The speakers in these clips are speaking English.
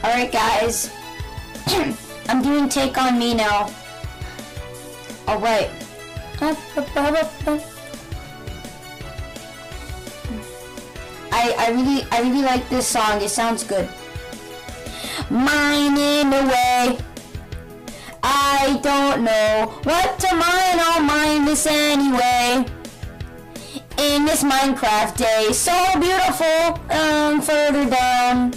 Alright guys, I'm doing Take On Me now. Alright. I really like this song. It sounds good. Mine in a way. I don't know what to mine. I'll mine this anyway. In this Minecraft day, so beautiful. Further down,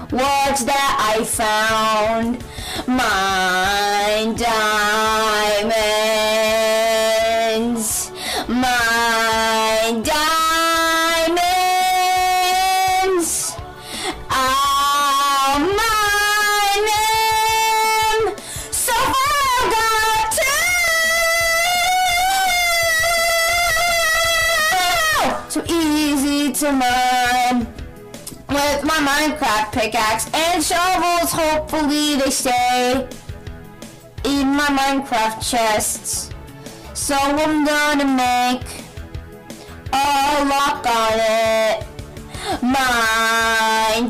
what's that I found? Mine diamonds. Mine diamonds. I'll mine them. So far got to. So easy to mine. With my Minecraft pickaxe and shovels, hopefully they stay in my Minecraft chests. So I'm gonna make a lock on it. Mine